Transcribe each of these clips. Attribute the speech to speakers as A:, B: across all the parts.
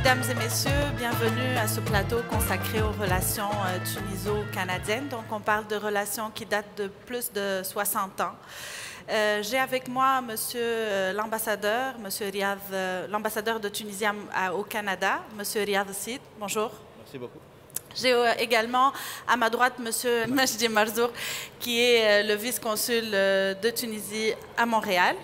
A: Mesdames et messieurs, bienvenue à ce plateau consacré aux relations tuniso-canadiennes. Donc, on parle de relations qui datent de plus de 60 ans. J'ai avec moi Monsieur l'ambassadeur, l'ambassadeur de Tunisie au Canada, Monsieur Riyad Sid. Bonjour.
B: Merci beaucoup.
A: J'ai également à ma droite Monsieur Majdi Marzouk, qui est le vice-consul de Tunisie à Montréal.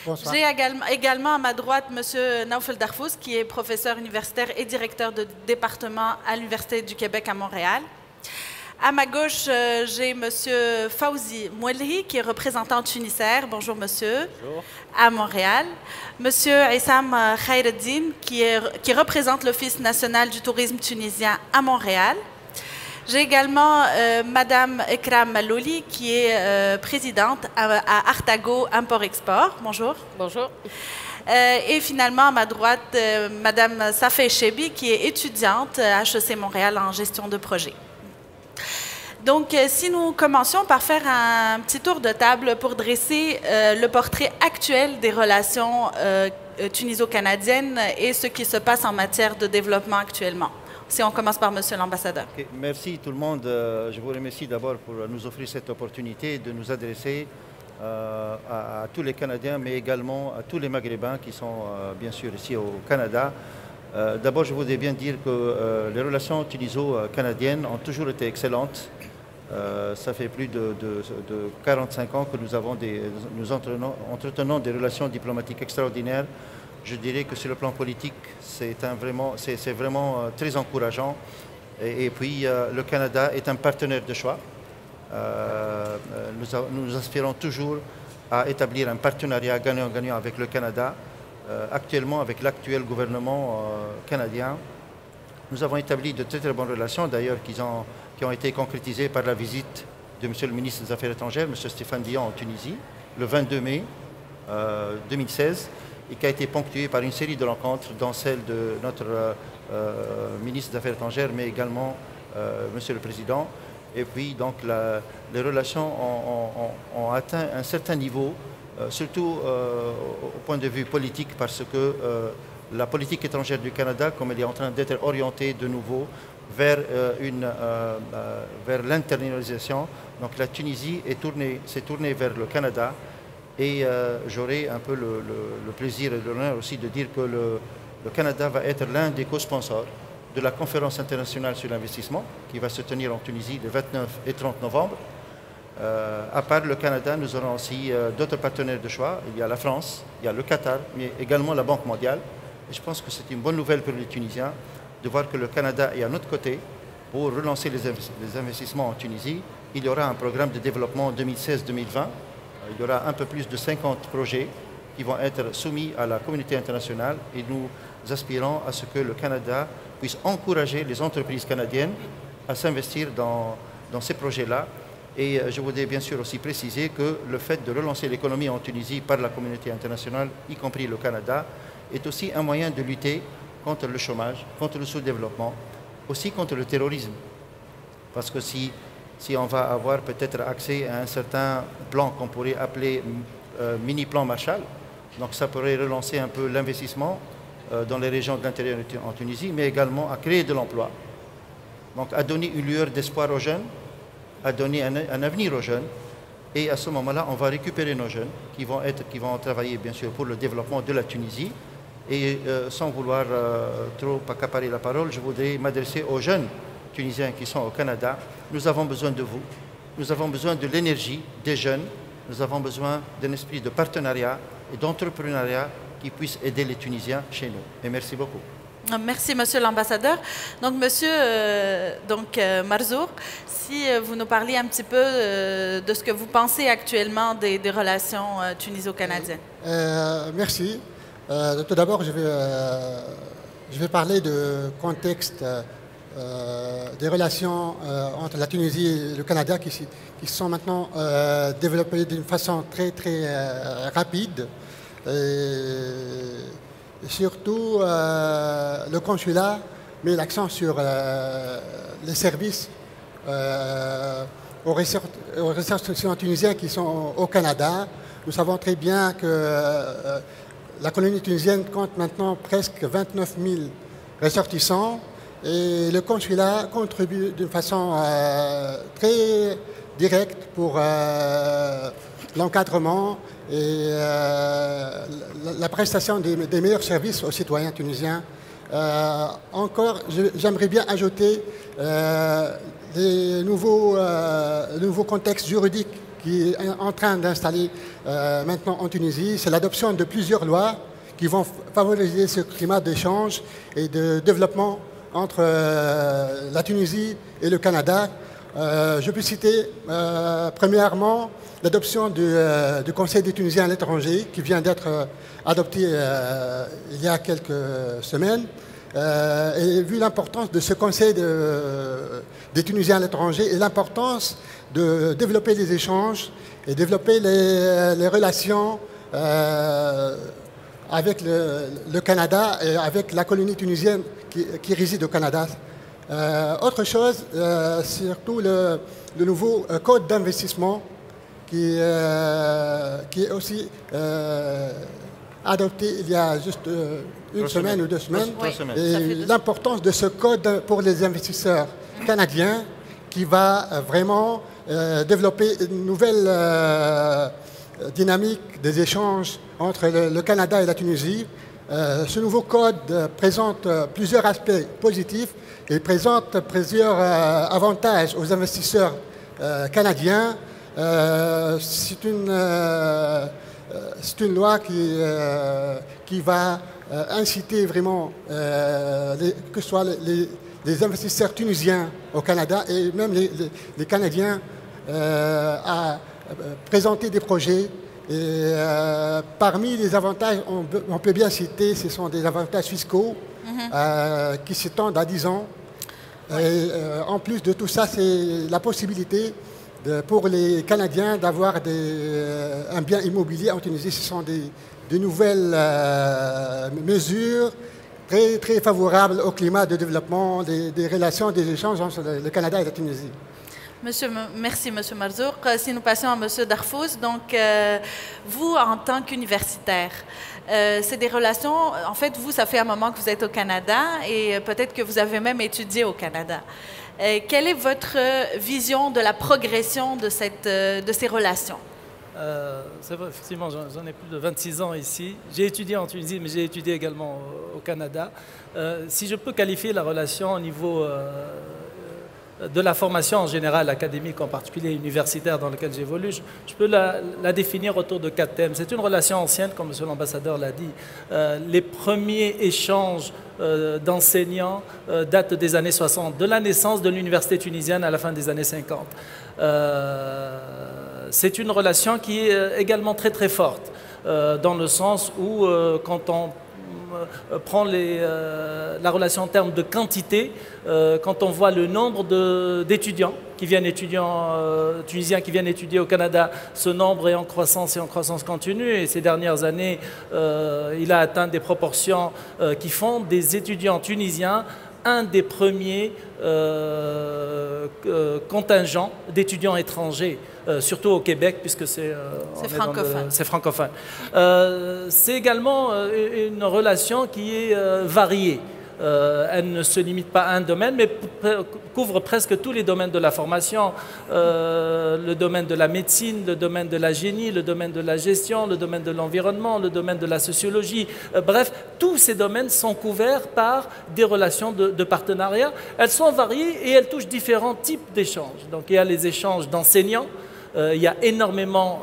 A: J'ai également à ma droite M. Naoufel Darfous, qui est professeur universitaire et directeur de département à l'Université du Québec à Montréal. À ma gauche, j'ai M. Fawzi Mouelhi, qui est représentant tunisien. Bonjour, monsieur.
B: Bonjour.
A: À Montréal. M. Issam Khaireddine, qui représente l'Office national du tourisme tunisien à Montréal. J'ai également Madame Ekram Malouli, qui est présidente à Artago Import-Export. Bonjour.
C: Bonjour.
A: Et finalement, à ma droite, Madame Safé Chebi, qui est étudiante à HEC Montréal en gestion de projet. Donc, si nous commencions par faire un petit tour de table pour dresser le portrait actuel des relations tuniso-canadiennes et ce qui se passe en matière de développement actuellement. Si on commence par Monsieur l'ambassadeur.
B: Okay. Merci tout le monde. Je vous remercie d'abord pour nous offrir cette opportunité de nous adresser à tous les Canadiens, mais également à tous les Maghrébins qui sont bien sûr ici au Canada. D'abord, je voudrais bien dire que les relations tuniso-canadiennes ont toujours été excellentes. Ça fait plus de 45 ans que nous entretenons des relations diplomatiques extraordinaires. Je dirais que sur le plan politique, c'est vraiment très encourageant. Et puis, le Canada est un partenaire de choix. Nous aspirons toujours à établir un partenariat gagnant-gagnant avec le Canada. Actuellement, avec l'actuel gouvernement canadien, nous avons établi de très bonnes relations, d'ailleurs, qui ont été concrétisées par la visite de M. le ministre des Affaires étrangères, M. Stéphane Dion, en Tunisie, le 22 mai 2016. Et qui a été ponctué par une série de rencontres, dont celle de notre ministre des Affaires étrangères, mais également Monsieur le Président. Et puis, donc, les relations ont atteint un certain niveau, surtout au point de vue politique, parce que la politique étrangère du Canada, comme elle est en train d'être orientée de nouveau vers l'internalisation, donc la Tunisie s'est tournée vers le Canada. Et j'aurai un peu le plaisir et l'honneur aussi de dire que le Canada va être l'un des co-sponsors de la conférence internationale sur l'investissement qui va se tenir en Tunisie le 29 et 30 novembre. À part le Canada, nous aurons aussi d'autres partenaires de choix. Il y a la France, il y a le Qatar, mais également la Banque mondiale. Et je pense que c'est une bonne nouvelle pour les Tunisiens de voir que le Canada est à notre côté pour relancer les investissements en Tunisie. Il y aura un programme de développement 2016-2020. Il y aura un peu plus de 50 projets qui vont être soumis à la communauté internationale et nous aspirons à ce que le Canada puisse encourager les entreprises canadiennes à s'investir dans ces projets-là. Et je voudrais bien sûr aussi préciser que le fait de relancer l'économie en Tunisie par la communauté internationale, y compris le Canada, est aussi un moyen de lutter contre le chômage, contre le sous-développement, aussi contre le terrorisme. Parce que si on va avoir peut-être accès à un certain plan qu'on pourrait appeler mini-plan Marshall. Donc ça pourrait relancer un peu l'investissement dans les régions de l'intérieur en Tunisie, mais également à créer de l'emploi. Donc à donner une lueur d'espoir aux jeunes, à donner un avenir aux jeunes. Et à ce moment-là, on va récupérer nos jeunes qui vont travailler bien sûr pour le développement de la Tunisie. Et sans vouloir trop accaparer la parole, je voudrais m'adresser aux jeunes Tunisiens qui sont au Canada. Nous avons besoin de vous, nous avons besoin de l'énergie des jeunes, nous avons besoin d'un esprit de partenariat et d'entrepreneuriat qui puisse aider les Tunisiens chez nous. Et merci beaucoup.
A: Merci, Monsieur l'ambassadeur. Donc, Monsieur Marzouk, si vous nous parliez un petit peu de ce que vous pensez actuellement des relations tuniso-canadiennes.
D: Merci. Tout d'abord, je vais parler de contexte des relations entre la Tunisie et le Canada qui sont maintenant développées d'une façon très rapide. Et surtout, le consulat met l'accent sur les services aux ressortissants tunisiens qui sont au Canada. Nous savons très bien que la colonie tunisienne compte maintenant presque 29 000 ressortissants. Et le consulat contribue d'une façon très directe pour l'encadrement et la prestation des meilleurs services aux citoyens tunisiens. Encore, j'aimerais bien ajouter les nouveaux contextes juridiques qui est en train d'installer maintenant en Tunisie. C'est l'adoption de plusieurs lois qui vont favoriser ce climat d'échange et de développement entre la Tunisie et le Canada. Je peux citer premièrement l'adoption du Conseil des Tunisiens à l'étranger qui vient d'être adopté il y a quelques semaines. Et vu l'importance de ce Conseil des Tunisiens à l'étranger et l'importance de développer les échanges et développer les relations avec le Canada et avec la colonie tunisienne qui réside au Canada. Autre chose, surtout le nouveau code d'investissement qui est aussi adopté il y a juste une semaine ou 2 semaines. Et l'importance de ce code pour les investisseurs canadiens qui va vraiment développer une nouvelle dynamique des échanges entre le Canada et la Tunisie. Ce nouveau code présente plusieurs aspects positifs et présente plusieurs avantages aux investisseurs canadiens. C'est une loi qui va inciter vraiment que ce soit les investisseurs tunisiens au Canada et même les Canadiens à présenter des projets. Et parmi les avantages, on peut bien citer, ce sont des avantages fiscaux qui s'étendent à 10 ans. Et en plus de tout ça, c'est la possibilité pour les Canadiens d'avoir un bien immobilier en Tunisie. Ce sont de nouvelles mesures très, très favorables au climat de développement des relations, des échanges entre le Canada et la Tunisie.
A: Merci, M. Marzouk. Si nous passons à M. Darfouz, donc vous, en tant qu'universitaire, c'est des relations, en fait, vous, ça fait un moment que vous êtes au Canada et peut-être que vous avez même étudié au Canada. Quelle est votre vision de la progression de ces relations?
C: C'est vrai, effectivement, j'en ai plus de 26 ans ici. J'ai étudié en Tunisie, mais j'ai étudié également au Canada. Si je peux qualifier la relation au niveau de la formation en général, académique, en particulier universitaire dans laquelle j'évolue, je peux la définir autour de 4 thèmes. C'est une relation ancienne, comme M. l'ambassadeur l'a dit. Les premiers échanges d'enseignants datent des années 60, de la naissance de l'université tunisienne à la fin des années 50. C'est une relation qui est également très très forte, dans le sens où quand on prend la relation en termes de quantité, quand on voit le nombre d'étudiants tunisiens qui viennent étudier au Canada, ce nombre est en croissance et en croissance continue, et ces dernières années, il a atteint des proportions qui font des étudiants tunisiens un des premiers contingents d'étudiants étrangers, surtout au Québec, puisque c'est francophone. C'est également une relation qui est variée. Elle ne se limite pas à un domaine, mais couvre presque tous les domaines de la formation, le domaine de la médecine, le domaine de la génie, le domaine de la gestion, le domaine de l'environnement, le domaine de la sociologie. Bref, tous ces domaines sont couverts par des relations de partenariat. Elles sont variées et elles touchent différents types d'échanges. Donc il y a les échanges d'enseignants. Il y a énormément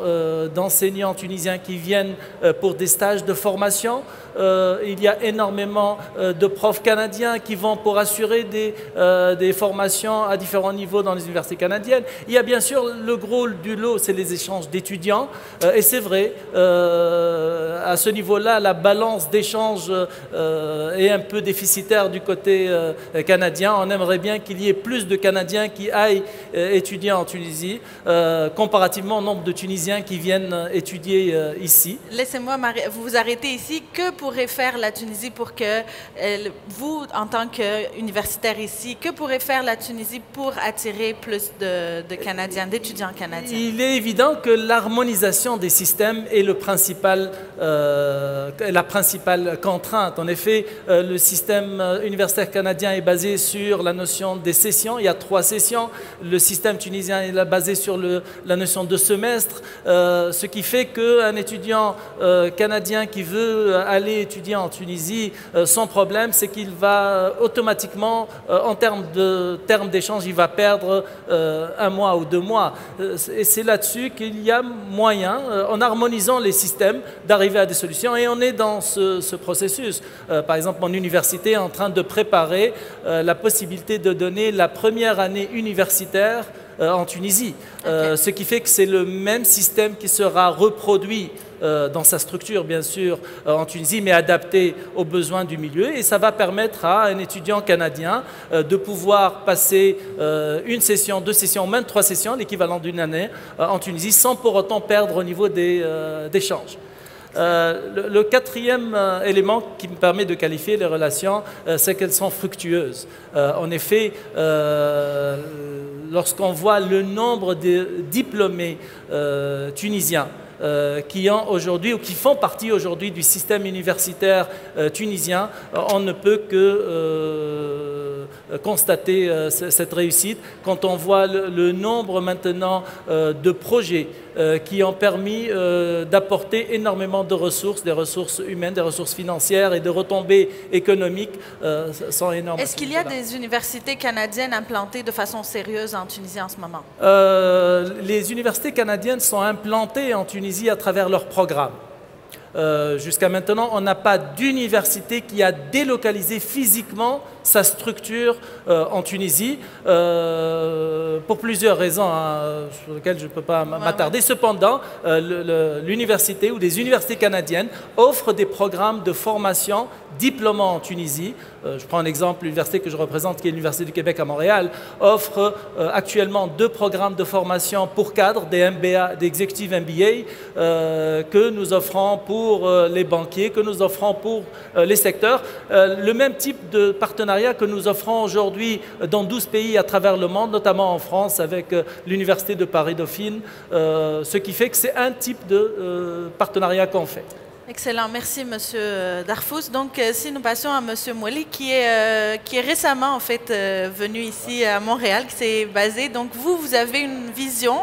C: d'enseignants tunisiens qui viennent pour des stages de formation. Il y a énormément de profs canadiens qui vont pour assurer des formations à différents niveaux dans les universités canadiennes. Il y a bien sûr le gros du lot, c'est les échanges d'étudiants. Et c'est vrai, à ce niveau-là, la balance d'échanges est un peu déficitaire du côté canadien. On aimerait bien qu'il y ait plus de Canadiens qui aillent étudier en Tunisie. comparativement au nombre de Tunisiens qui viennent étudier ici.
A: Laissez-moi vous arrêter ici. Que pourrait faire la Tunisie pour que, vous, en tant qu'universitaire ici, que pourrait faire la Tunisie pour attirer plus de Canadiens, d'étudiants canadiens?
C: Il est évident que l'harmonisation des systèmes est la principale contrainte. En effet, le système universitaire canadien est basé sur la notion des sessions. Il y a 3 sessions. Le système tunisien est basé sur la notion de semestre, ce qui fait qu'un étudiant canadien qui veut aller étudier en Tunisie, sans problème, c'est qu'il va automatiquement, en termes d'échange, il va perdre 1 mois ou 2 mois. Et c'est là-dessus qu'il y a moyen, en harmonisant les systèmes, d'arriver à des solutions. Et on est dans ce processus. Par exemple, mon université est en train de préparer la possibilité de donner la première année universitaire en Tunisie. Ce qui fait que c'est le même système qui sera reproduit dans sa structure, bien sûr, en Tunisie, mais adapté aux besoins du milieu. Et ça va permettre à un étudiant canadien de pouvoir passer 1 session, 2 sessions, même 3 sessions, l'équivalent d'une année en Tunisie, sans pour autant perdre au niveau des échanges. Le 4e élément qui me permet de qualifier les relations, c'est qu'elles sont fructueuses. En effet, lorsqu'on voit le nombre de diplômés tunisiens qui ont aujourd'hui ou qui font partie aujourd'hui du système universitaire tunisien, on ne peut que constater cette réussite quand on voit le nombre maintenant de projets qui ont permis d'apporter énormément de ressources, des ressources humaines, des ressources financières et de retombées économiques sont énormes.
A: Est-ce qu'il y a des universités canadiennes implantées de façon sérieuse en Tunisie en ce moment?
C: Les universités canadiennes sont implantées en Tunisie à travers leurs programmes. Jusqu'à maintenant, on n'a pas d'université qui a délocalisé physiquement sa structure en Tunisie, pour plusieurs raisons sur lesquelles je ne peux pas m'attarder. Cependant, l'université ou des universités canadiennes offrent des programmes de formation diplômants en Tunisie. Je prends un exemple, l'université que je représente, qui est l'Université du Québec à Montréal, offre actuellement 2 programmes de formation pour cadres, des MBA, des Executive MBA, que nous offrons pour les banquiers, que nous offrons pour les secteurs. Le même type de partenariat que nous offrons aujourd'hui dans 12 pays à travers le monde, notamment en France avec l'Université de Paris-Dauphine, ce qui fait que c'est un type de partenariat qu'on fait.
A: Excellent, merci Monsieur Darfous. Donc, si nous passions à Monsieur Mouali, qui est récemment en fait venu ici à Montréal, qui s'est basé. Donc, vous avez une vision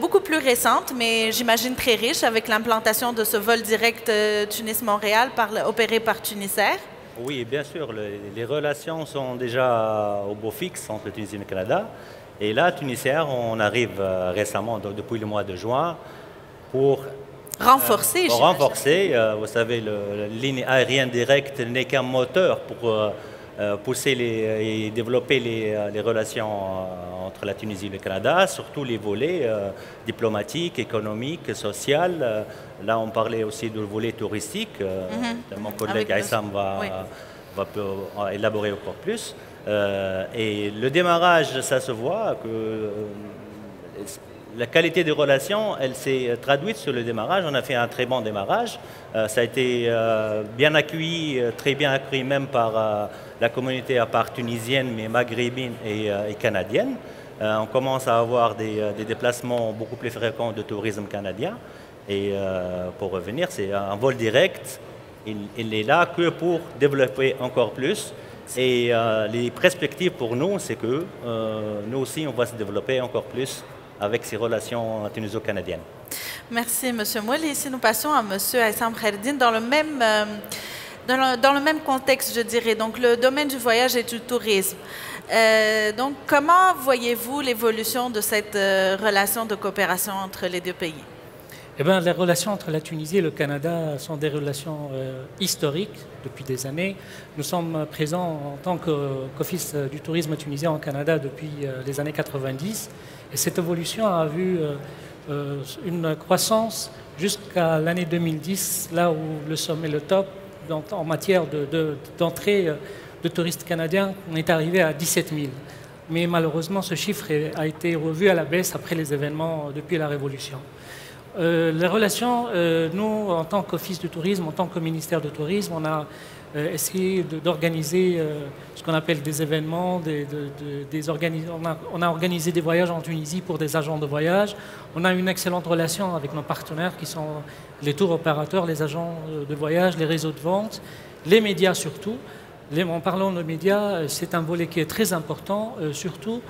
A: beaucoup plus récente, mais j'imagine très riche, avec l'implantation de ce vol direct Tunis-Montréal opéré par Tunisair.
E: Oui, bien sûr. Les relations sont déjà au beau fixe entre la Tunisie et le Canada. Et là, Tunisair, on arrive récemment, depuis le mois de juin, pour
A: renforcer.
E: Vous savez, la ligne aérienne directe n'est qu'un moteur pour pousser et développer les relations entre la Tunisie et le Canada, surtout les volets diplomatiques, économiques, sociaux. Là, on parlait aussi du volet touristique. Mon collègue Aïssam va élaborer encore plus. Et le démarrage, ça se voit que la qualité des relations, elle s'est traduite sur le démarrage. On a fait un très bon démarrage. Ça a été bien accueilli, très bien accueilli même par la communauté à part tunisienne, mais maghrébine et canadienne. On commence à avoir des déplacements beaucoup plus fréquents de tourisme canadien. Et pour revenir, c'est un vol direct. Il est là que pour développer encore plus. Et les perspectives pour nous, c'est que nous aussi, on va se développer encore plus avec ces relations tuniso-canadiennes.
A: Merci, M. Mouali. Ici, nous passons à M. Aïssam Khaireddine dans le même contexte, je dirais. Donc, le domaine du voyage et du tourisme. Donc, comment voyez-vous l'évolution de cette relation de coopération entre les 2 pays?
F: Eh bien, les relations entre la Tunisie et le Canada sont des relations historiques depuis des années. Nous sommes présents en tant qu'Office du tourisme tunisien au Canada depuis les années 90. Et cette évolution a vu une croissance jusqu'à l'année 2010, là où le sommet, le top, en matière d'entrée de touristes canadiens, on est arrivé à 17 000. Mais malheureusement, ce chiffre a été revu à la baisse après les événements depuis la Révolution. Les relations, nous, en tant qu'Office du tourisme, en tant que ministère du tourisme, on a essayé d'organiser ce qu'on appelle des événements, on a organisé des voyages en Tunisie pour des agents de voyage. On a une excellente relation avec nos partenaires qui sont les tours opérateurs, les agents de voyage, les réseaux de vente, les médias surtout. En parlant de médias, c'est un volet qui est très important, surtout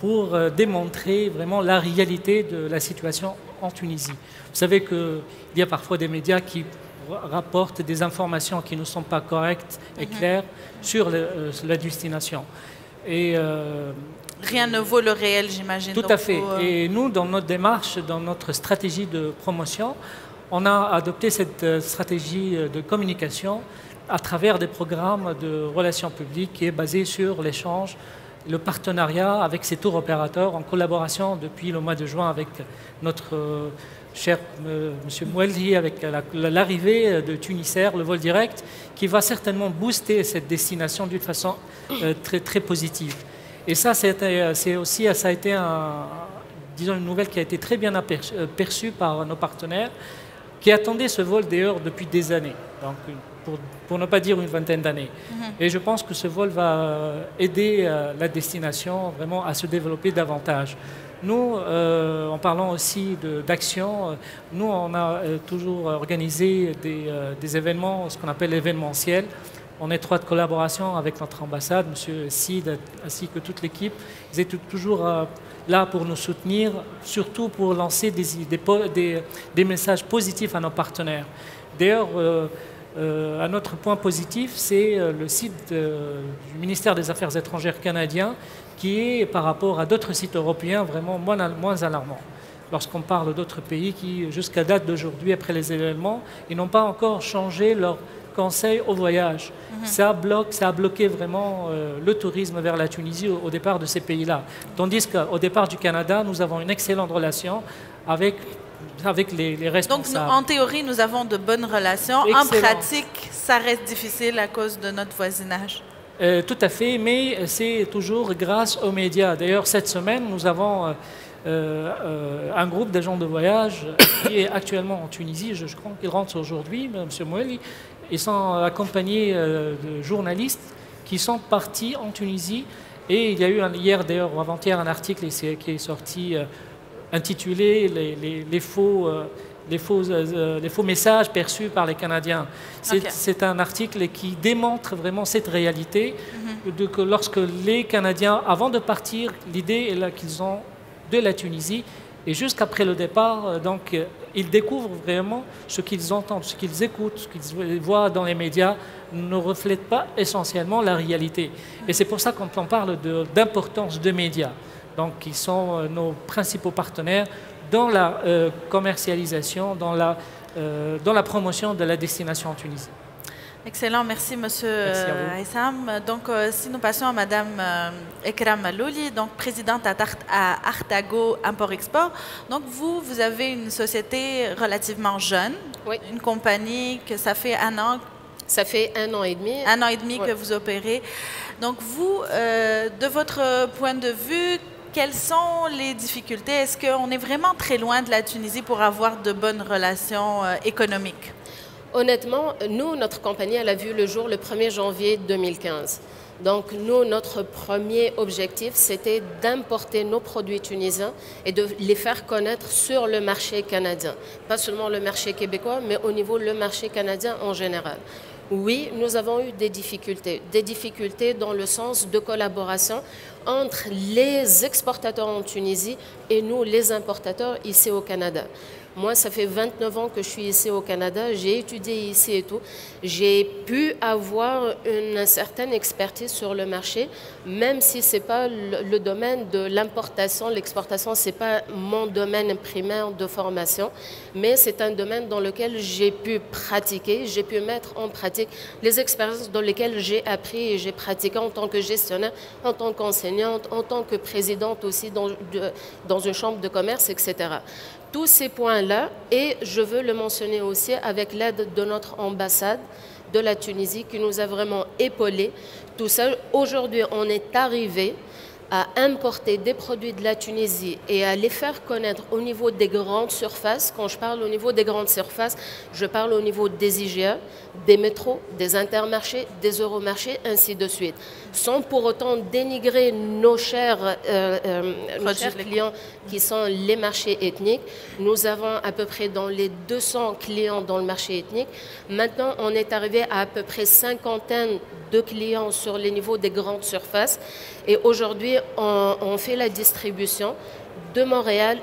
F: pour démontrer vraiment la réalité de la situation en Tunisie. Vous savez qu'il y a parfois des médias qui rapportent des informations qui ne sont pas correctes et claires sur la destination. Et,
A: rien ne vaut le réel, j'imagine.
F: Tout à fait. Et nous, dans notre démarche, dans notre stratégie de promotion, on a adopté cette stratégie de communication à travers des programmes de relations publiques qui est basé sur l'échange, le partenariat avec ces tours opérateurs en collaboration depuis le mois de juin avec notre cher M. Mouelhi, avec l'arrivée de Tunisair, le vol direct, qui va certainement booster cette destination d'une façon très, très positive. Et ça, ça a été disons, une nouvelle qui a été très bien perçue par nos partenaires, qui attendaient ce vol d'ailleurs depuis des années, donc pour ne pas dire une vingtaine d'années. Et je pense que ce vol va aider la destination vraiment à se développer davantage. Nous, en parlant aussi d'actions, nous, on a toujours organisé des événements, ce qu'on appelle événementiels, en étroite collaboration avec notre ambassade, M. Sid, ainsi que toute l'équipe. Ils étaient toujours là pour nous soutenir, surtout pour lancer des messages positifs à nos partenaires. D'ailleurs, un autre point positif, c'est le site du ministère des Affaires étrangères canadien, qui est, par rapport à d'autres sites européens, vraiment moins alarmant. Lorsqu'on parle d'autres pays qui, jusqu'à date d'aujourd'hui, après les événements, ils n'ont pas encore changé leur conseil au voyage. Ça a bloqué vraiment le tourisme vers la Tunisie au départ de ces pays-là. Tandis qu'au départ du Canada, nous avons une excellente relation avec les responsables.
A: Donc, en théorie, nous avons de bonnes relations. Excellent. En pratique, ça reste difficile à cause de notre voisinage.
F: Tout à fait, mais c'est toujours grâce aux médias. D'ailleurs, cette semaine, nous avons un groupe d'agents de voyage qui est actuellement en Tunisie. Je crois qu'il rentre aujourd'hui, M. Mouelhi. Ils sont accompagnés de journalistes qui sont partis en Tunisie. Et il y a eu hier, d'ailleurs, ou avant-hier, un article qui est sorti intitulé les faux messages perçus par les Canadiens. C'est un article qui démontre vraiment cette réalité, que lorsque les Canadiens, avant de partir, l'idée est là qu'ils ont de la Tunisie, et jusqu'après le départ, donc, ils découvrent vraiment ce qu'ils entendent, ce qu'ils écoutent, ce qu'ils voient dans les médias ne reflète pas essentiellement la réalité. Et c'est pour ça quand on parle d'importance de médias, donc qui sont nos principaux partenaires dans la commercialisation, dans la promotion de la destination en Tunisie.
A: Excellent, merci Monsieur Aissam. Donc, si nous passons à Madame Ekram Malouli, donc présidente à Artago Import-Export. Donc, vous avez une société relativement jeune, oui. Une compagnie que ça fait un an.
G: Ça fait 1 an et demi.
A: 1 an et demi oui. Que vous opérez. Donc, vous, de votre point de vue, quelles sont les difficultés? Est-ce qu'on est vraiment très loin de la Tunisie pour avoir de bonnes relations économiques?
G: Honnêtement, nous, notre compagnie, elle a vu le jour le 1er janvier 2015. Donc, nous, notre premier objectif, c'était d'importer nos produits tunisiens et de les faire connaître sur le marché canadien. Pas seulement le marché québécois, mais au niveau le marché canadien en général. Oui, nous avons eu des difficultés dans le sens de collaboration entre les exportateurs en Tunisie et nous, les importateurs ici au Canada. Moi, ça fait 29 ans que je suis ici au Canada, j'ai étudié ici et tout. J'ai pu avoir une certaine expertise sur le marché, même si ce n'est pas le domaine de l'importation, l'exportation, ce n'est pas mon domaine primaire de formation, mais c'est un domaine dans lequel j'ai pu pratiquer, j'ai pu mettre en pratique les expériences dans lesquelles j'ai appris et j'ai pratiqué en tant que gestionnaire, en tant qu'enseignante, en tant que présidente aussi dans une chambre de commerce, etc. Tous ces points-là, et je veux le mentionner aussi avec l'aide de notre ambassade, de la Tunisie qui nous a vraiment épaulés. Tout ça, aujourd'hui, on est arrivé à importer des produits de la Tunisie et à les faire connaître au niveau des grandes surfaces. Quand je parle au niveau des grandes surfaces, je parle au niveau des IGA, des métros, des intermarchés, des euromarchés, ainsi de suite. Sans pour autant dénigrer nos chers clients qui sont les marchés ethniques. Nous avons à peu près dans les 200 clients dans le marché ethnique. Maintenant, on est arrivé à peu près cinquantaine de clients sur les niveaux des grandes surfaces. Et aujourd'hui, on fait la distribution de Montréal,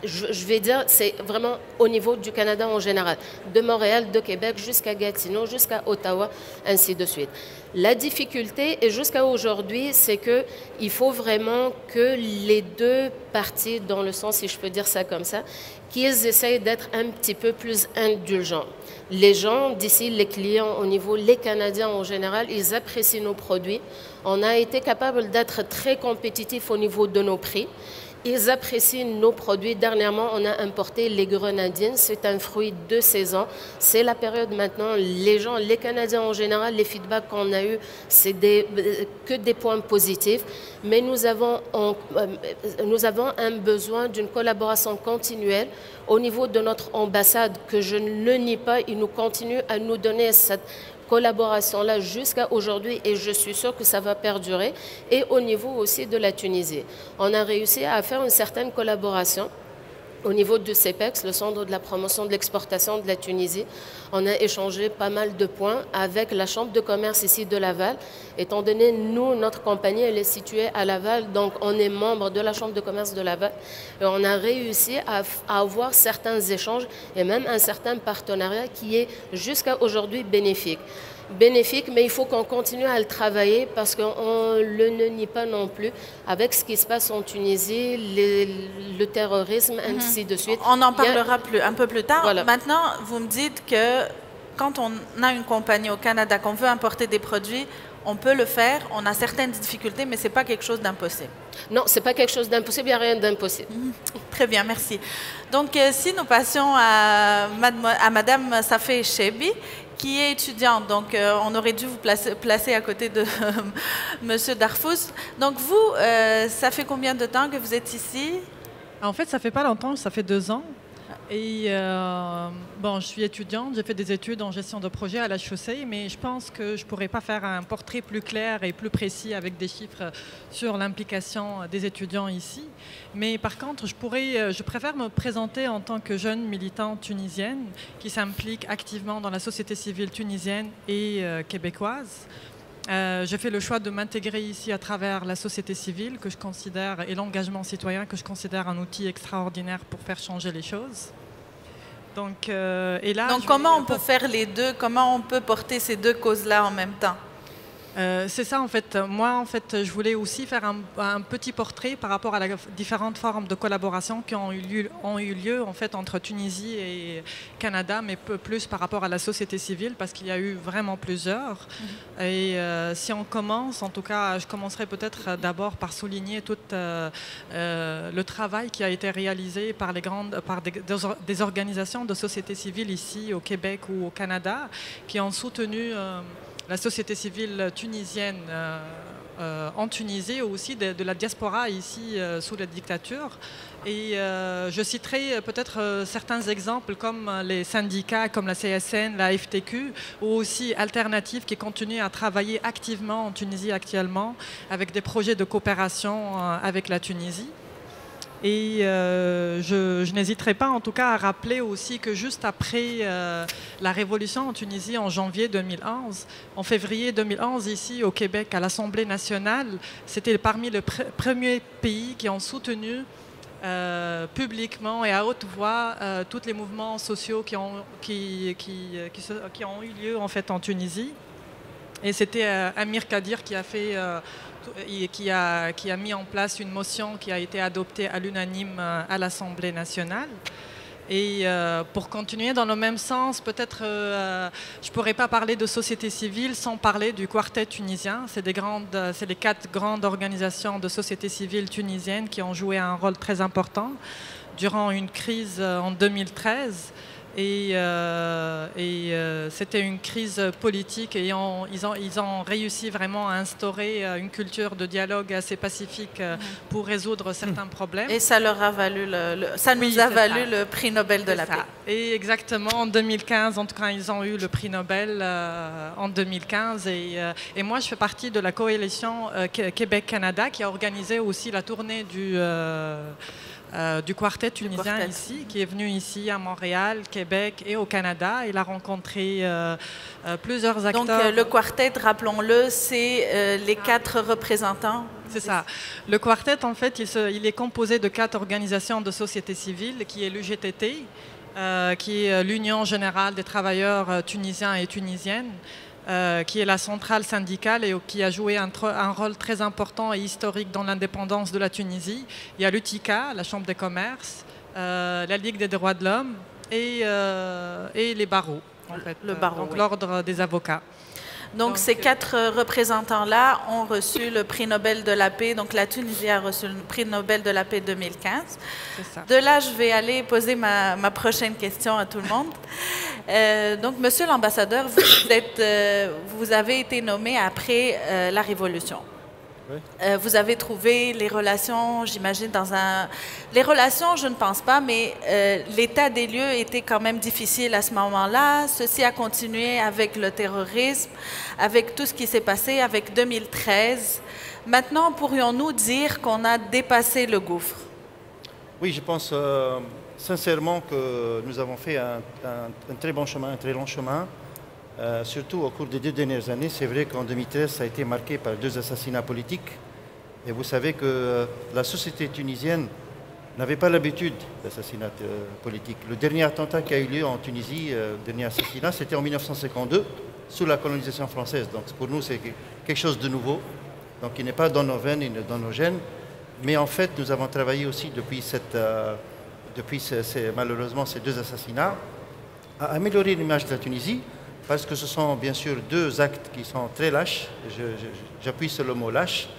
G: je vais dire, c'est vraiment au niveau du Canada en général, de Montréal, de Québec, jusqu'à Gatineau, jusqu'à Ottawa, ainsi de suite. La difficulté, et jusqu'à aujourd'hui, c'est qu'il faut vraiment que les deux parties, dans le sens, si je peux dire ça comme ça, qu'ils essayent d'être un petit peu plus indulgents. Les gens d'ici, les clients au niveau, les Canadiens en général, ils apprécient nos produits. On a été capable d'être très compétitifs au niveau de nos prix. Ils apprécient nos produits. Dernièrement, on a importé les grenadines. C'est un fruit de saison. C'est la période maintenant. Les gens, les Canadiens en général, les feedbacks qu'on a eus, c'est que des points positifs. Mais nous avons un besoin d'une collaboration continuelle au niveau de notre ambassade, que je ne le nie pas. Ils nous continuent à nous donner cette collaboration-là jusqu'à aujourd'hui et je suis sûre que ça va perdurer. Et au niveau aussi de la Tunisie, on a réussi à faire une certaine collaboration au niveau du CEPEX, le Centre de la promotion de l'exportation de la Tunisie. On a échangé pas mal de points avec la Chambre de commerce ici de Laval. Étant donné, nous, notre compagnie, elle est située à Laval, donc on est membre de la Chambre de commerce de Laval. Et on a réussi à avoir certains échanges et même un certain partenariat qui est jusqu'à aujourd'hui bénéfique. Mais il faut qu'on continue à le travailler parce qu'on ne le nie pas non plus avec ce qui se passe en Tunisie, le terrorisme, ainsi de suite.
A: On en parlera un peu plus tard. Voilà. Maintenant, vous me dites que quand on a une compagnie au Canada, qu'on veut importer des produits, on peut le faire, on a certaines difficultés, mais ce n'est pas quelque chose d'impossible.
G: Non, ce n'est pas quelque chose d'impossible, il n'y a rien d'impossible.
A: Très bien, merci. Donc, si nous passions à Madame Safé Chebi, qui est étudiante, donc on aurait dû vous placer à côté de Monsieur Darfous. Donc vous, ça fait combien de temps que vous êtes ici?
H: En fait, ça fait pas longtemps, ça fait 2 ans. Et bon, je suis étudiante, j'ai fait des études en gestion de projet à l'HEC, mais je pense que je ne pourrais pas faire un portrait plus clair et plus précis avec des chiffres sur l'implication des étudiants ici. Mais par contre, je préfère me présenter en tant que jeune militante tunisienne qui s'implique activement dans la société civile tunisienne et québécoise. J'ai fait le choix de m'intégrer ici à travers la société civile que je considère, et l'engagement citoyen que je considère un outil extraordinaire pour faire changer les choses. Donc
A: comment on peut faire les deux? Comment on peut porter ces deux causes-là en même temps?
H: C'est ça en fait. Moi en fait, je voulais aussi faire un petit portrait par rapport à les différentes formes de collaboration qui ont eu lieu en fait entre Tunisie et Canada, mais plus par rapport à la société civile parce qu'il y a eu vraiment plusieurs. Et si on commence, en tout cas, je commencerai peut-être d'abord par souligner tout le travail qui a été réalisé par des organisations de société civile ici au Québec ou au Canada qui ont soutenu la société civile tunisienne en Tunisie, aussi de la diaspora ici sous la dictature. Et je citerai peut-être certains exemples comme les syndicats, comme la CSN, la FTQ, ou aussi Alternative qui continue à travailler activement en Tunisie actuellement avec des projets de coopération avec la Tunisie. Et je n'hésiterai pas en tout cas à rappeler aussi que juste après la révolution en Tunisie en janvier 2011, en février 2011 ici au Québec à l'Assemblée nationale, c'était parmi les premiers pays qui ont soutenu publiquement et à haute voix tous les mouvements sociaux qui ont eu lieu en fait en Tunisie. Et c'était Amir Kadir qui a fait qui a mis en place une motion qui a été adoptée à l'unanime à l'Assemblée nationale. Et pour continuer dans le même sens, peut-être je ne pourrais pas parler de société civile sans parler du Quartet tunisien. C'est les 4 grandes organisations de société civile tunisienne qui ont joué un rôle très important durant une crise en 2013. Et c'était une crise politique et ils ont réussi vraiment à instaurer une culture de dialogue assez pacifique pour résoudre certains problèmes.
A: Et ça leur a valu nous a valu le prix Nobel de la paix.
H: Et exactement, en 2015, en tout cas, ils ont eu le prix Nobel en 2015. Et moi, je fais partie de la coalition Québec-Canada qui a organisé aussi la tournée du quartet tunisien ici, qui est venu ici à Montréal, Québec et au Canada. Il a rencontré plusieurs acteurs.
A: Donc le quartet, rappelons-le, c'est les 4 représentants.
H: C'est ça. Le quartet, en fait, il est composé de 4 organisations de société civile, qui est l'UGTT, qui est l'Union générale des travailleurs tunisiens et tunisiennes, qui est la centrale syndicale et qui a joué un rôle très important et historique dans l'indépendance de la Tunisie. Il y a l'UTICA, la Chambre des commerces, la Ligue des droits de l'homme et les barreaux, en fait,
A: le barreau,
H: donc l'ordre des avocats.
A: Donc ces 4 représentants-là ont reçu le prix Nobel de la paix. Donc la Tunisie a reçu le prix Nobel de la paix 2015.
H: C'est ça.
A: De là, je vais aller poser ma prochaine question à tout le monde. Donc, monsieur l'ambassadeur, vous avez été nommé après la Révolution. Oui. Vous avez trouvé les relations, j'imagine, Les relations, je ne pense pas, mais l'état des lieux était quand même difficile à ce moment-là. Ceci a continué avec le terrorisme, avec tout ce qui s'est passé, avec 2013. Maintenant, pourrions-nous dire qu'on a dépassé le gouffre?
B: Oui, je pense sincèrement que nous avons fait un très bon chemin, un très long chemin. Surtout au cours des 2 dernières années, c'est vrai qu'en 2013, ça a été marqué par 2 assassinats politiques. Et vous savez que la société tunisienne n'avait pas l'habitude d'assassinats politiques. Le dernier attentat qui a eu lieu en Tunisie, le dernier assassinat, c'était en 1952, sous la colonisation française. Donc pour nous, c'est quelque chose de nouveau, donc il n'est pas dans nos veines, il est dans nos gènes. Mais en fait, nous avons travaillé aussi depuis malheureusement ces 2 assassinats à améliorer l'image de la Tunisie, parce que ce sont bien sûr 2 actes qui sont très lâches, j'appuie sur le mot lâche,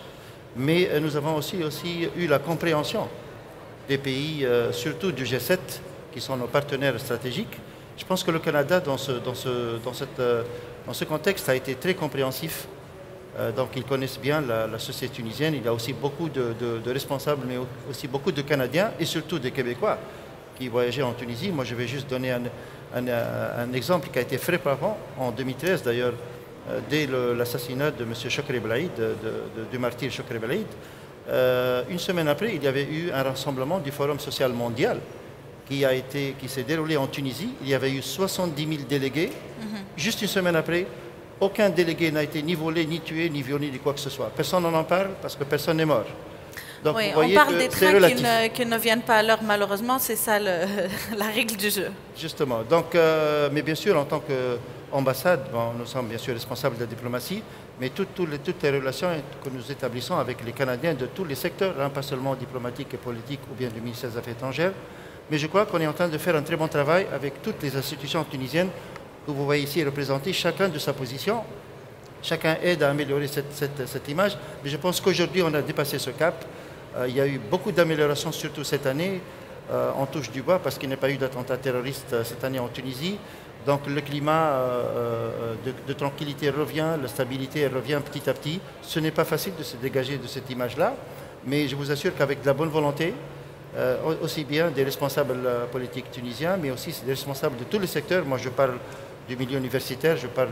B: mais nous avons aussi eu la compréhension des pays, surtout du G7, qui sont nos partenaires stratégiques. Je pense que le Canada, dans ce contexte, a été très compréhensif. Donc ils connaissent bien la société tunisienne. Il y a aussi beaucoup de responsables, mais aussi beaucoup de Canadiens et surtout des Québécois qui voyageaient en Tunisie. Moi, je vais juste donner un exemple qui a été frappant en 2013, d'ailleurs, dès l'assassinat de M. Chokri Belaïd, du martyr Chokri Belaïd. Une semaine après, il y avait eu un rassemblement du Forum social mondial qui s'est déroulé en Tunisie. Il y avait eu 70 000 délégués. Juste une semaine après, aucun délégué n'a été ni volé, ni tué, ni violé, ni quoi que ce soit. Personne n'en parle parce que personne n'est mort.
A: Donc, oui, vous voyez, on parle des trains qui ne viennent pas à l'heure, malheureusement, c'est ça la règle du jeu.
B: Justement. Donc, mais bien sûr, en tant qu'ambassade, nous sommes bien sûr responsables de la diplomatie, mais toutes les relations que nous établissons avec les Canadiens de tous les secteurs, hein, pas seulement diplomatique et politique ou bien du ministère des Affaires étrangères, mais je crois qu'on est en train de faire un très bon travail avec toutes les institutions tunisiennes que vous voyez ici représenter, chacun de sa position. Chacun aide à améliorer cette image, mais je pense qu'aujourd'hui, on a dépassé ce cap. Il y a eu beaucoup d'améliorations, surtout cette année. On touche du bois parce qu'il n'y a pas eu d'attentat terroriste cette année en Tunisie. Donc le climat de tranquillité revient, la stabilité revient petit à petit. Ce n'est pas facile de se dégager de cette image-là, mais je vous assure qu'avec de la bonne volonté, aussi bien des responsables politiques tunisiens, mais aussi des responsables de tous les secteurs. Moi, je parle du milieu universitaire, je parle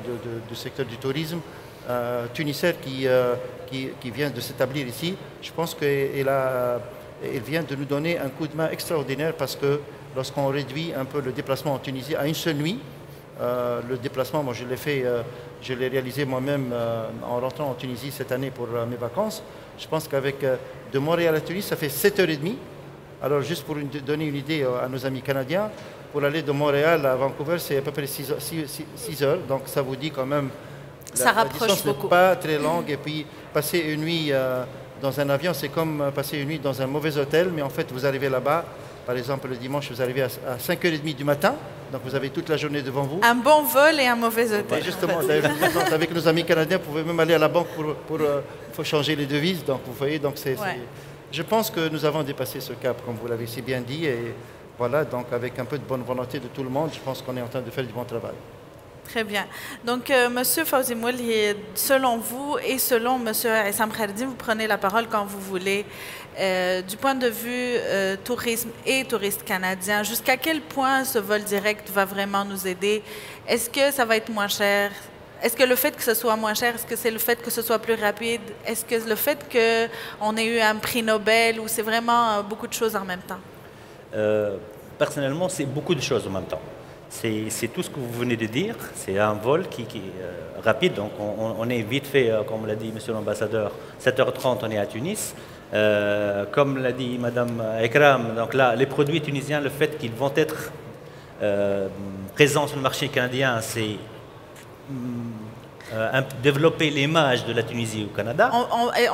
B: du secteur du tourisme, Tunisair qui vient de s'établir ici. Je pense qu'elle vient de nous donner un coup de main extraordinaire parce que lorsqu'on réduit un peu le déplacement en Tunisie à une seule nuit, le déplacement, moi je l'ai réalisé moi-même en rentrant en Tunisie cette année pour mes vacances. Je pense qu'avec de Montréal à Tunis, ça fait 7h30. Alors juste pour donner une idée à nos amis canadiens, pour aller de Montréal à Vancouver, c'est à peu près 6 heures. Donc ça vous dit quand même, la distance n'est pas très longue. Et puis passer une nuit dans un avion, c'est comme passer une nuit dans un mauvais hôtel. Mais en fait, vous arrivez là-bas, par exemple le dimanche, vous arrivez à 5h30 du matin. Donc vous avez toute la journée devant vous.
A: Un bon vol et un mauvais hôtel.
B: Et justement, avec nos amis canadiens, vous pouvez même aller à la banque pour changer les devises. Donc vous voyez, donc je pense que nous avons dépassé ce cap, comme vous l'avez si bien dit, et Voilà, donc avec un peu de bonne volonté de tout le monde, je pense qu'on est en train de faire du bon travail.
A: Très bien. Donc, Monsieur Fawzi Mouli, selon vous et selon Monsieur Issam Khalidi, vous prenez la parole quand vous voulez. Du point de vue tourisme et touristes canadiens, jusqu'à quel point ce vol direct va vraiment nous aider? Est-ce que ça va être moins cher? Est-ce que le fait que ce soit moins cher, est-ce que c'est le fait que ce soit plus rapide? Est-ce que le fait qu'on ait eu un prix Nobel ou c'est vraiment beaucoup de choses en même temps?
E: Personnellement, c'est beaucoup de choses en même temps. C'est tout ce que vous venez de dire. C'est un vol qui est rapide. Donc, on est vite fait, comme l'a dit Monsieur l'ambassadeur, 7h30, on est à Tunis. Comme l'a dit Madame Ekram, donc là, les produits tunisiens, le fait qu'ils vont être présents sur le marché canadien, c'est développer l'image de la Tunisie au Canada.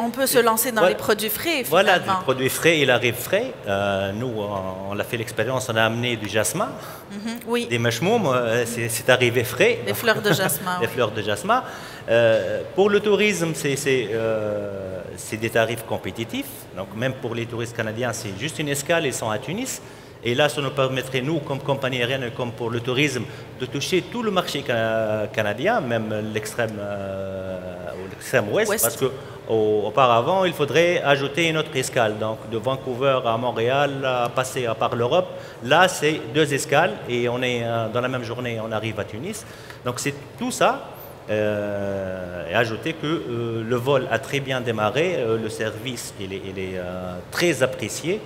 A: On peut se lancer dans les produits frais, finalement.
E: Voilà, des produits frais, il arrive frais. Nous, on a fait l'expérience, on a amené du jasmin,
A: oui.
E: Des machmoum, c'est arrivé frais.
A: Des fleurs de jasmin.
E: Des fleurs de jasmin. Pour le tourisme, c'est des tarifs compétitifs. Donc même pour les touristes canadiens, c'est juste une escale, ils sont à Tunis. Et là, ça nous permettrait, nous, comme compagnie aérienne et comme pour le tourisme, de toucher tout le marché canadien, même l'extrême ouest, parce qu'auparavant, il faudrait ajouter une autre escale. Donc, de Vancouver à Montréal, passer par l'Europe. Là, c'est 2 escales et on est dans la même journée, on arrive à Tunis. Donc, c'est tout ça. Et ajouter que le vol a très bien démarré, le service il est très apprécié.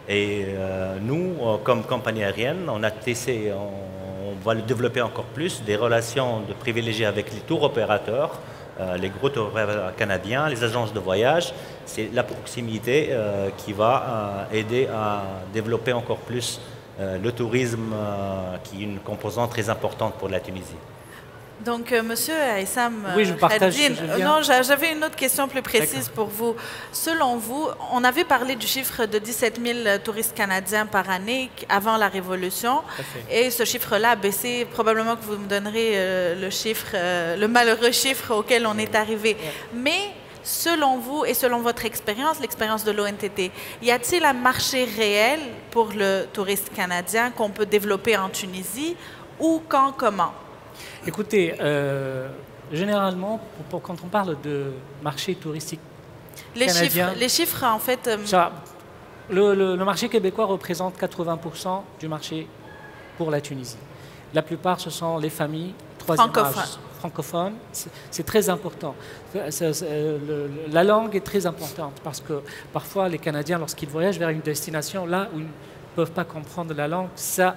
E: Et nous, comme compagnie aérienne, on a testé, on va le développer encore plus, des relations de privilégiés avec les tours opérateurs, les gros tours opérateurs canadiens, les agences de voyage. C'est la proximité qui va aider à développer encore plus le tourisme, qui est une composante très importante pour la Tunisie.
A: Donc, Monsieur Issam,
F: oui, je partage.
A: Non, j'avais une autre question plus précise pour vous. Selon vous, on avait parlé du chiffre de 17 000 touristes canadiens par année avant la Révolution, et ce chiffre-là a baissé. Probablement que vous me donnerez le chiffre, le malheureux chiffre auquel on est arrivé. Mais selon vous et selon votre expérience, l'expérience de l'ONTT, y a-t-il un marché réel pour le touriste canadien qu'on peut développer en Tunisie ou quand, comment?
F: Écoutez, généralement, quand on parle de marché touristique canadien...
A: Les chiffres, en fait...
F: Le marché québécois représente 80% du marché pour la Tunisie. La plupart, ce sont les familles francophones. C'est très important. La langue est très importante parce que parfois, les Canadiens, lorsqu'ils voyagent vers une destination, là où ne peuvent pas comprendre la langue, ça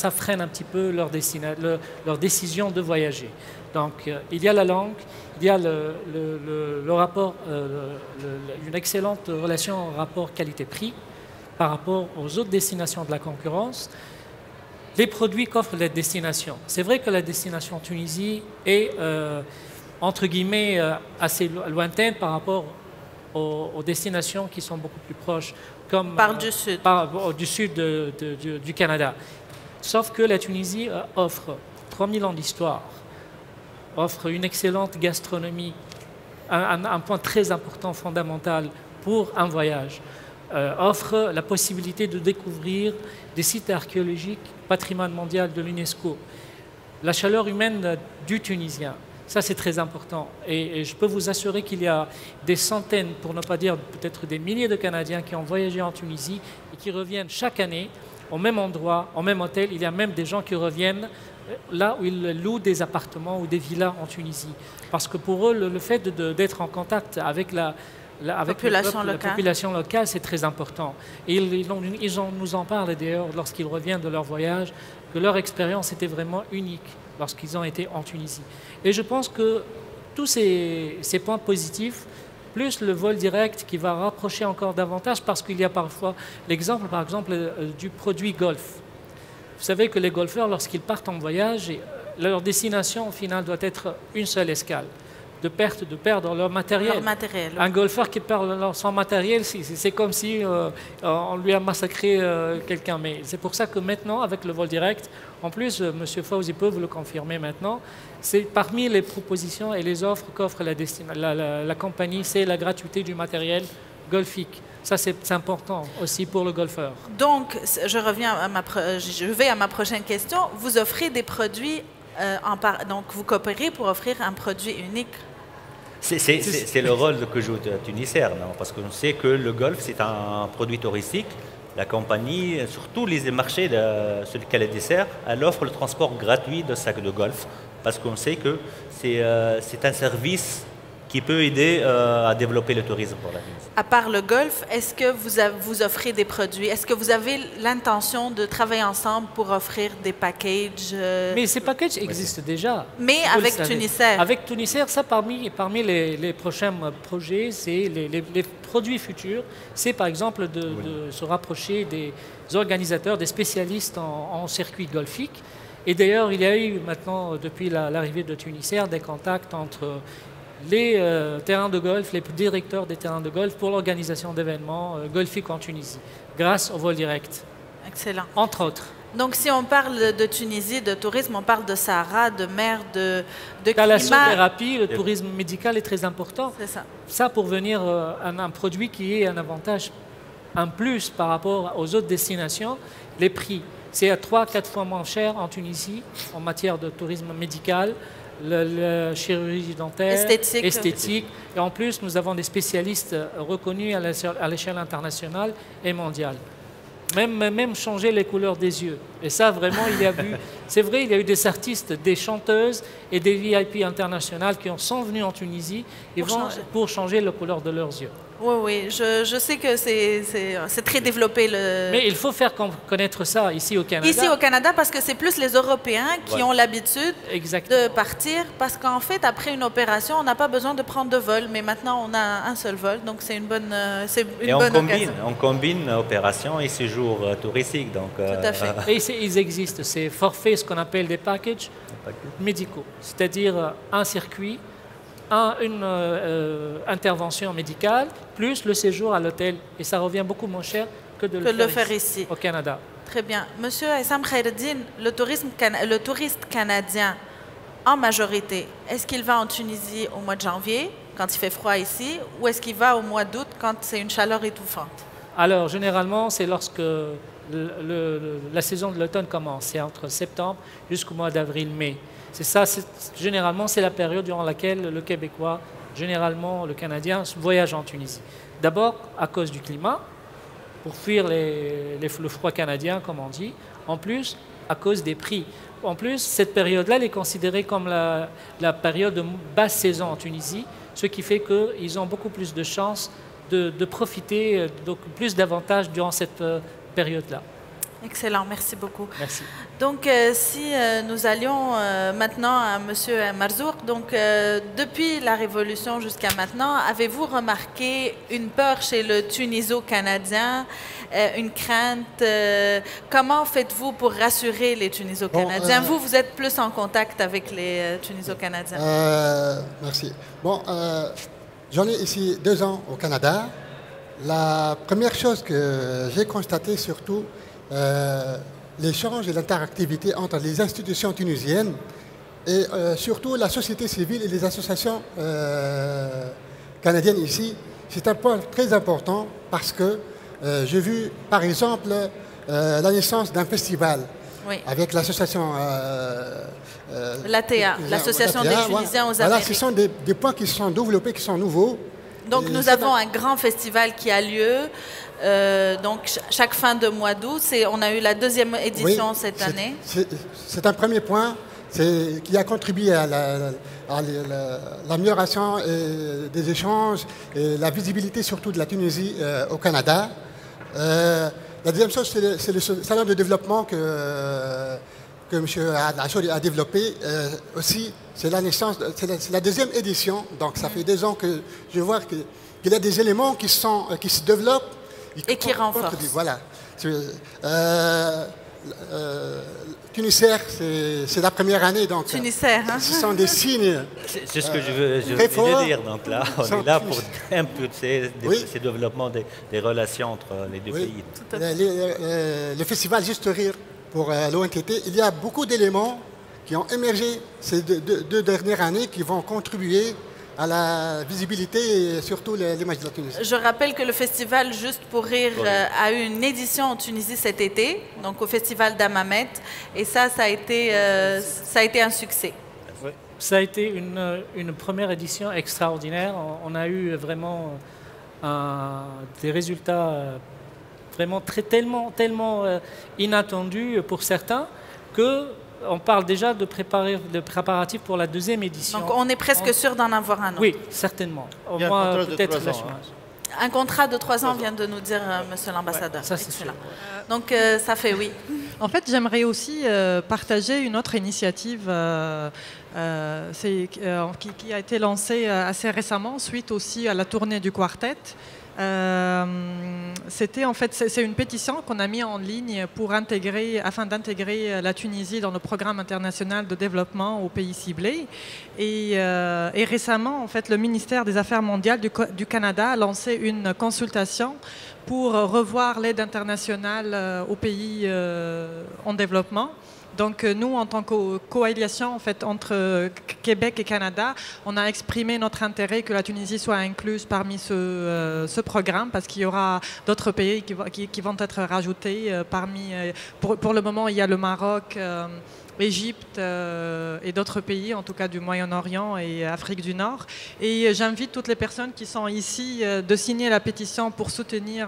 F: freine un petit peu leur décision de voyager. Donc, il y a la langue, il y a le rapport, une excellente relation rapport qualité-prix par rapport aux autres destinations de la concurrence. Les produits qu'offre la destination. C'est vrai que la destination Tunisie est, entre guillemets, assez lointaine par rapport aux destinations qui sont beaucoup plus proches, comme du sud du Canada. Sauf que la Tunisie offre 3000 ans d'histoire, offre une excellente gastronomie, un point très important, fondamental pour un voyage, offre la possibilité de découvrir des sites archéologiques, patrimoine mondial de l'UNESCO, la chaleur humaine du Tunisien. Ça, c'est très important. Et je peux vous assurer qu'il y a des centaines, pour ne pas dire peut-être des milliers de Canadiens qui ont voyagé en Tunisie et qui reviennent chaque année au même endroit, au même hôtel. Il y a même des gens qui reviennent là où ils louent des appartements ou des villas en Tunisie. Parce que pour eux, le fait d'être en contact avec la population locale, c'est très important. Et ils nous en parlent d'ailleurs lorsqu'ils reviennent de leur voyage, que leur expérience était vraiment unique lorsqu'ils ont été en Tunisie. Et je pense que tous ces points positifs, plus le vol direct qui va rapprocher encore davantage, parce qu'il y a parfois l'exemple, par exemple, du produit golf. Vous savez que les golfeurs, lorsqu'ils partent en voyage, leur destination au final doit être une seule escale. De perdre leur matériel. Un golfeur qui perd son matériel, c'est comme si on lui a massacré quelqu'un. Mais c'est pour ça que maintenant, avec le vol direct, en plus, M. Fawzi peut vous le confirmer maintenant, c'est parmi les propositions et les offres qu'offre la compagnie, c'est la gratuité du matériel golfique. Ça, c'est important aussi pour le golfeur.
A: Donc, je vais à ma prochaine question. Vous offrez des produits, donc vous coopérez pour offrir un produit unique.
E: C'est le rôle que joue Tunisair, non? Parce qu'on sait que le golf, c'est un produit touristique. La compagnie, sur tous les marchés sur lesquels elle dessert, elle offre le transport gratuit de sacs de golf. Parce qu'on sait que c'est un service qui peut aider à développer le tourisme pour la Tunisie.
A: À part le golf, est-ce que vous offrez des produits? Est-ce que vous avez l'intention de travailler ensemble pour offrir des packages?
F: Mais ces packages existent déjà.
A: Mais avec Tunisair?
F: Avec Tunisair, ça parmi les prochains projets, c'est les produits futurs. C'est par exemple de se rapprocher des organisateurs, des spécialistes en circuit golfique. Et d'ailleurs, il y a eu maintenant, depuis l'arrivée de Tunisair, des contacts entre les terrains de golf, les directeurs des terrains de golf pour l'organisation d'événements golfiques en Tunisie, grâce au vol direct.
A: Excellent.
F: Entre autres.
A: Donc, si on parle de Tunisie, de tourisme, on parle de Sahara, de mer, de climat.
F: La thérapie, le tourisme médical est très important.
A: C'est ça.
F: Ça, pour venir un produit qui est un avantage, un plus par rapport aux autres destinations, les prix. C'est à 3-4 fois moins cher en Tunisie en matière de tourisme médical. La chirurgie dentaire, esthétique. Et en plus, nous avons des spécialistes reconnus à l'échelle internationale et mondiale. Même changer les couleurs des yeux. Et ça, vraiment, c'est vrai, il y a eu des artistes, des chanteuses et des VIP internationales qui sont venus en Tunisie pour changer la couleur de leurs yeux.
A: Oui, je sais que c'est très développé.
F: Mais il faut faire connaître ça ici au Canada.
A: Ici au Canada, parce que c'est plus les Européens qui ont l'habitude de partir. Parce qu'en fait, après une opération, on n'a pas besoin de prendre de vol. Mais maintenant, on a un seul vol. Donc, c'est une bonne occasion.
E: On combine opération et séjour touristique. Donc,
A: tout à fait.
F: Et ils existent. C'est forfait, ce qu'on appelle des packages médicaux. C'est-à-dire un circuit, une intervention médicale, plus le séjour à l'hôtel. Et ça revient beaucoup moins cher que de le faire ici, au Canada.
A: Très bien. Monsieur Aissam Khaireddine, le touriste canadien, en majorité, est-ce qu'il va en Tunisie au mois de janvier, quand il fait froid ici, ou est-ce qu'il va au mois d'août, quand c'est une chaleur étouffante?
F: Alors, généralement, c'est lorsque la saison de l'automne commence. C'est entre septembre jusqu'au mois d'avril-mai. C'est ça, généralement, c'est la période durant laquelle le Québécois, généralement le Canadien, voyage en Tunisie. D'abord, à cause du climat, pour fuir le froid canadien, comme on dit. En plus, à cause des prix. En plus, cette période-là, elle est considérée comme la période de basse saison en Tunisie, ce qui fait qu'ils ont beaucoup plus de chances de profiter, donc plus d'avantages durant cette période-là.
A: Excellent, merci beaucoup.
F: Merci.
A: Donc, si nous allions maintenant à M. Marzouk, donc depuis la Révolution jusqu'à maintenant, avez-vous remarqué une peur chez le Tuniso-Canadien, une crainte? Comment faites-vous pour rassurer les Tuniso-Canadiens? Vous êtes plus en contact avec les Tuniso-Canadiens.
D: Merci. Bon, j'en ai ici 2 ans au Canada. La première chose que j'ai constatée surtout, l'échange et l'interactivité entre les institutions tunisiennes et surtout la société civile et les associations canadiennes ici, c'est un point très important parce que j'ai vu par exemple la naissance d'un festival avec l'association
A: l'ATA, l'association des Tunisiens aux Amériques.
D: Voilà, ce sont des points qui sont développés, qui sont nouveaux.
A: Donc nous avons un grand festival qui a lieu donc chaque fin de mois d'août. On a eu la 2e édition cette année.
D: C'est un premier point qui a contribué à l'amélioration des échanges et la visibilité surtout de la Tunisie au Canada. La deuxième chose, c'est le salon de développement que M. Achouri a développé. Aussi, c'est la naissance, c'est la 2e édition. Donc ça fait 2 ans que je vois qu'il y a des éléments qui se développent
A: et qui renforcent.
D: Voilà. Tunisair, c'est la première année. Donc,
A: Tunisair, hein?
D: Ce sont des signes.
E: C'est ce que je veux dire. Donc là, on est là pour impulser ces développements des relations entre les deux pays.
D: Le festival Juste Rire pour l'ONTT, il y a beaucoup d'éléments qui ont émergé ces deux dernières années qui vont contribuer à la visibilité et surtout l'image de la Tunisie.
A: Je rappelle que le festival Juste pour Rire a eu une édition en Tunisie cet été, donc au festival d'Hammamet, et ça a été un succès.
F: Ça a été une première édition extraordinaire. On a eu vraiment des résultats vraiment tellement inattendus pour certains qu'on parle déjà de préparatifs pour la deuxième édition.
A: Donc on est presque sûr d'en avoir un autre.
F: Oui, certainement.
B: Il y a un contrat de 3 ans.
A: Un contrat de 3 ans vient de nous dire Monsieur l'ambassadeur.
F: Ça, c'est sûr.
A: Donc ça fait oui.
H: En fait, j'aimerais aussi partager une autre initiative qui a été lancée assez récemment, suite aussi à la tournée du quartet. C'est une pétition qu'on a mise en ligne afin d'intégrer la Tunisie dans le programme international de développement aux pays ciblés. Et récemment, en fait, le ministère des Affaires mondiales du Canada a lancé une consultation pour revoir l'aide internationale aux pays en développement. Donc nous, en tant que coalition en fait, entre Québec et Canada, on a exprimé notre intérêt que la Tunisie soit incluse parmi ce programme parce qu'il y aura d'autres pays qui vont être rajoutés. Pour le moment, il y a le Maroc, l'Égypte et d'autres pays, en tout cas du Moyen-Orient et Afrique du Nord. Et j'invite toutes les personnes qui sont ici de signer la pétition pour soutenir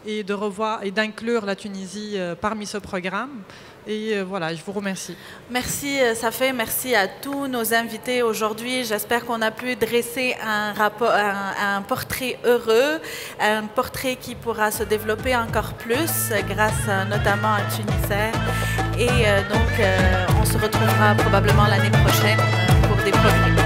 H: et de revoir et d'inclure la Tunisie parmi ce programme. Et voilà, je vous remercie.
A: Merci Safé, merci à tous nos invités aujourd'hui. J'espère qu'on a pu dresser un portrait heureux, un portrait qui pourra se développer encore plus grâce notamment à Tunisair. Et donc on se retrouvera probablement l'année prochaine pour des projets.